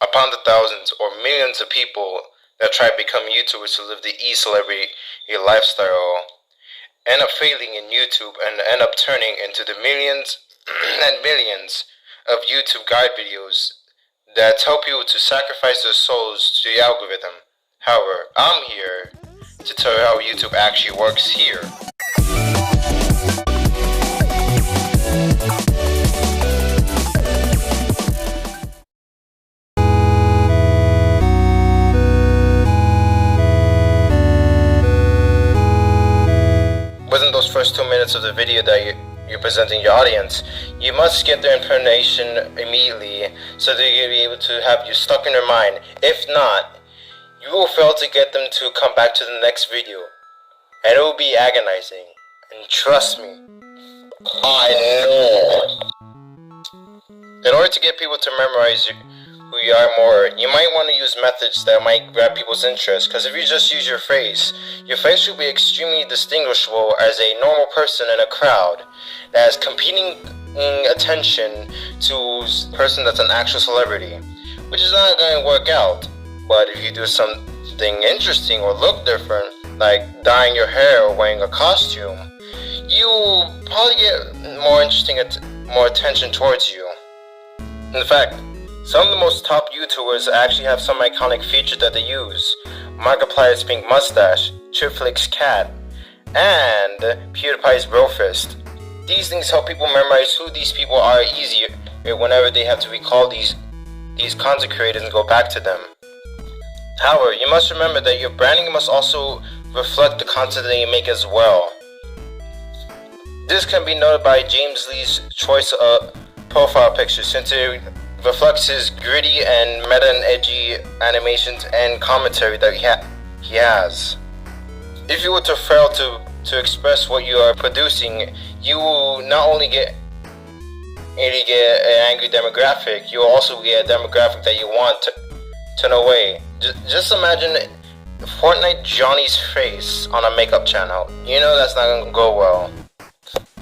upon the thousands or millions of people that try to become YouTubers to live the e-celebrity lifestyle end up failing in YouTube and end up turning into the millions and millions of YouTube guide videos that tell people to sacrifice their souls to the algorithm. However, I'm here to tell you how YouTube actually works here. Within those first 2 minutes of the video that you're presenting your audience, you must get their information immediately so that you'll be able to have you stuck in their mind. If not, you will fail to get them to come back to the next video, and it will be agonizing. And trust me, I know. In order to get people to memorize who you are more, you might want to use methods that might grab people's interest, because if you just use your face will be extremely distinguishable as a normal person in a crowd that is competing attention to a person that's an actual celebrity, which is not going to work out. But if you do something interesting or look different, like dyeing your hair or wearing a costume, you'll probably get more attention towards you. In fact, some of the most top YouTubers actually have some iconic features that they use. Markiplier's pink mustache, Chipflix's cat, and PewDiePie's bro fist. These things help people memorize who these people are easier whenever they have to recall these content creators and go back to them. However, you must remember that your branding must also reflect the content that you make as well. This can be noted by James Lee's choice of profile picture, since it reflects his gritty and meta and edgy animations and commentary that he has. If you were to fail to express what you are producing, you will not only get an angry demographic, you will also get a demographic that you want to turn away. Just imagine Fortnite Johnny's face on a makeup channel. You know that's not going to go well.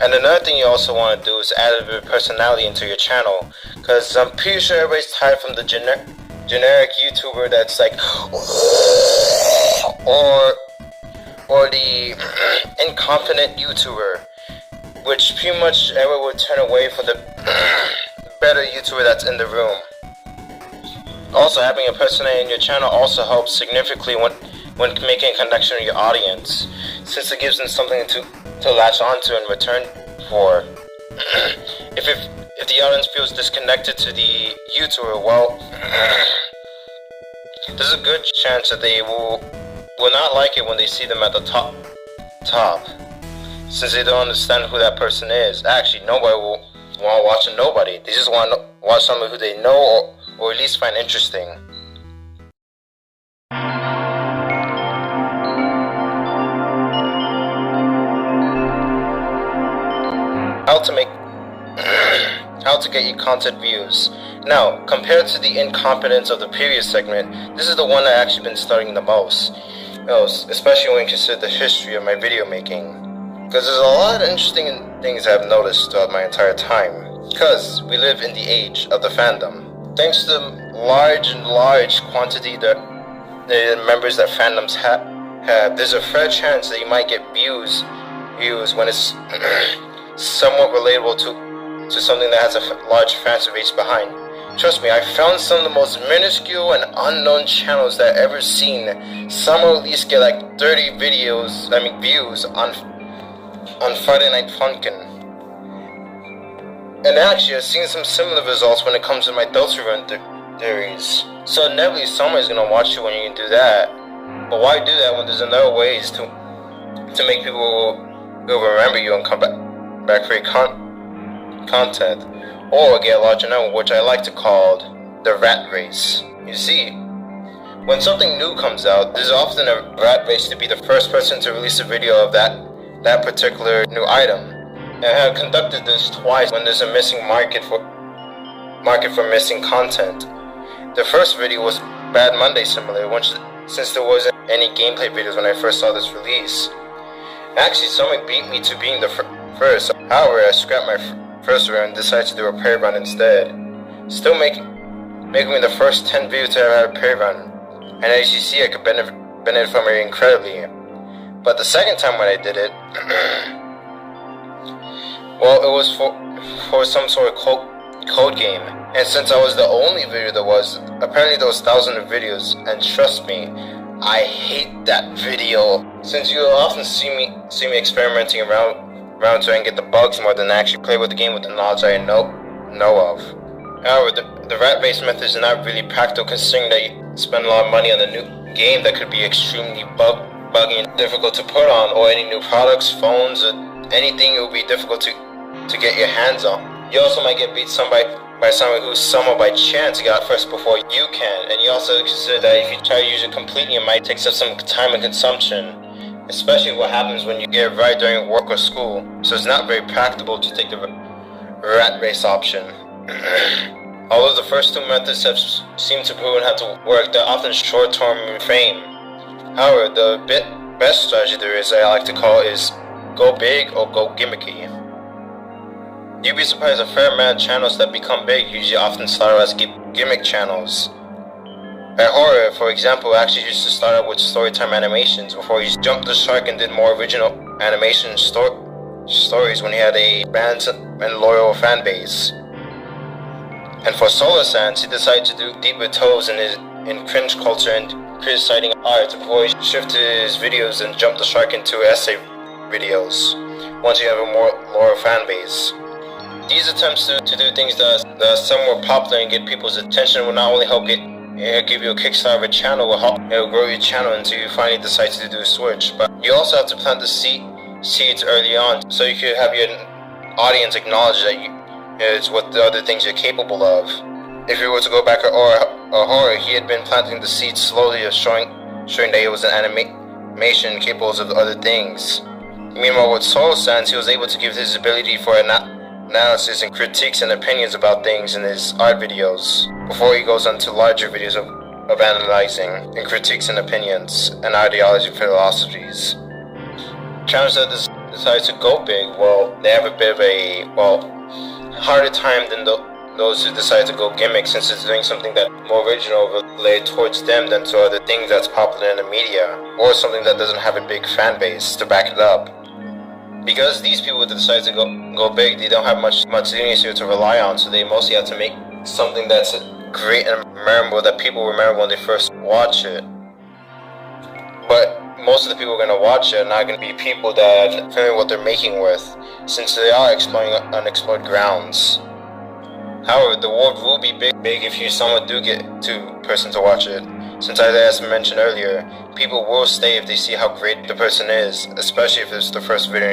And another thing you also want to do is add a bit of personality into your channel, because I'm pretty sure everybody's tired from the generic YouTuber that's like, or the incompetent YouTuber, which pretty much everyone would turn away for the better YouTuber that's in the room. Also, having a personality in your channel also helps significantly when making a connection with your audience, since it gives them something to latch onto and return for. If the audience feels disconnected to the YouTuber, well, there's a good chance that they will not like it when they see them at the top, since they don't understand who that person is. Actually, nobody will want to watch nobody. They just want to watch someone who they know or at least find interesting. How to get your content views. Now, compared to the incompetence of the previous segment, this is the one I've actually been studying the most. Especially when you consider the history of my video making. Because there's a lot of interesting things I've noticed throughout my entire time. Because we live in the age of the fandom. Thanks to the large quantity that the members that fandoms have, there's a fair chance that you might get views when it's somewhat relatable to something that has a large fan base behind. Trust me, I found some of the most minuscule and unknown channels that I've ever seen. Some will at least get like 30 views on Friday Night Funkin'. And actually, I've seen some similar results when it comes to my Delta Run theories. So inevitably, someone's gonna watch you when you can do that. But why do that when there's another ways to make people will remember you and come back for your content, or get a larger number, which I like to call the rat race. You see, when something new comes out, there's often a rat race to be the first person to release a video of that particular new item. And I have conducted this twice when there's a missing market for missing content. The first video was Bad Monday Simulator, since there wasn't any gameplay videos when I first saw this release. Actually, someone beat me to being the first. However, I scrapped my first round and decided to do a prayer run instead. Still making making me the first 10 videos to ever have a pay run. And as you see, I could benefit from it incredibly. But the second time when I did it, well, it was for some sort of code game. And since I was the only video there was, apparently there was thousands of videos, and trust me, I hate that video. Since you'll often see me experimenting around to and get the bugs more than actually play with the game with the knowledge I know of. However, the rat race method is not really practical, considering that you spend a lot of money on a new game that could be extremely buggy and difficult to put on, or any new products, phones, or anything. It will be difficult to get your hands on. You also might get beat by someone who somewhat by chance got first before you can, and you also consider that if you try to use it completely, it might take up some time and consumption, especially what happens when you get it right during work or school. So it's not very practical to take the rat race option. Although the first two methods have seemed to prove how to work, they're often short-term fame. However, the best strategy there is, I like to call, is go big or go gimmicky. You'd be surprised a fair amount of channels that become big usually often start out as gimmick channels. At Horror, for example, actually used to start out with storytime animations before he jumped the shark and did more original animation stories when he had a band and loyal fan base. And for Solar Sands, he decided to do deeper toes in cringe culture and criticizing art before he shifted his videos and jumped the shark into essay videos once you have a more loyal fan base. These attempts to do things that are somewhat popular and get people's attention will not only help give you a kickstart of a channel, it'll grow your channel until you finally decide to do a switch. But you also have to plant the seeds early on, so you can have your audience acknowledge that is what the other things you're capable of. If you were to go back to Horror, he had been planting the seeds slowly of showing that he was an animation capable of other things. Meanwhile, with Soul Sands, he was able to give his ability for analysis and critiques and opinions about things in his art videos, before he goes on to larger videos of analyzing and critiques and opinions and ideology philosophies. Channels that decide to go big, well, they have a bit of a, harder time than those who decide to go gimmick, since it's doing something that more original related towards them than to other things that's popular in the media, or something that doesn't have a big fan base to back it up. Because these people that decide to go big, they don't have much leniency to rely on, so they mostly have to make something that's great and memorable that people remember when they first watch it. But most of the people who are going to watch it are not going to be people that are familiar with what they're making with, since they are exploring unexplored grounds. However, the world will be big if you somewhat do get to person to watch it, since as I mentioned earlier, people will stay if they see how great the person is, especially if it's the first video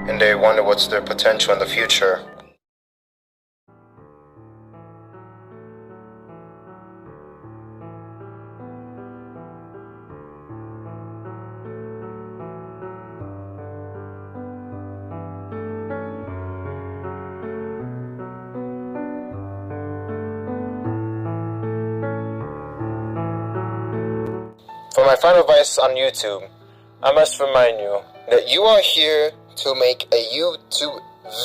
and they wonder what's their potential in the future. For my final advice on YouTube, I must remind you that you are here to make a YouTube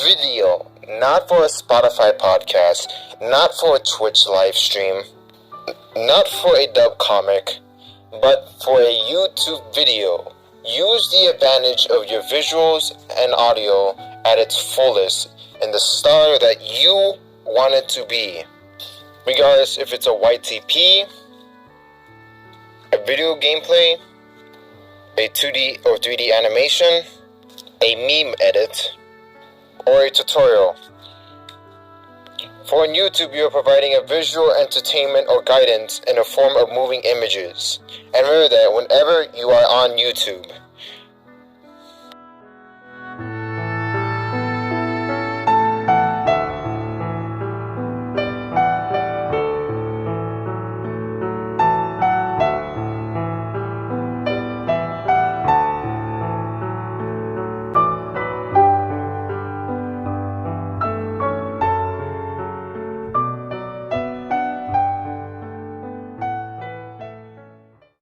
video, not for a Spotify podcast, not for a Twitch live stream, not for a dub comic, but for a YouTube video. Use the advantage of your visuals and audio at its fullest in the style that you want it to be, regardless if it's a YTP, a video gameplay, a 2D or 3D animation, a meme edit, or a tutorial. For on YouTube, you are providing a visual entertainment or guidance in the form of moving images. And remember that whenever you are on YouTube,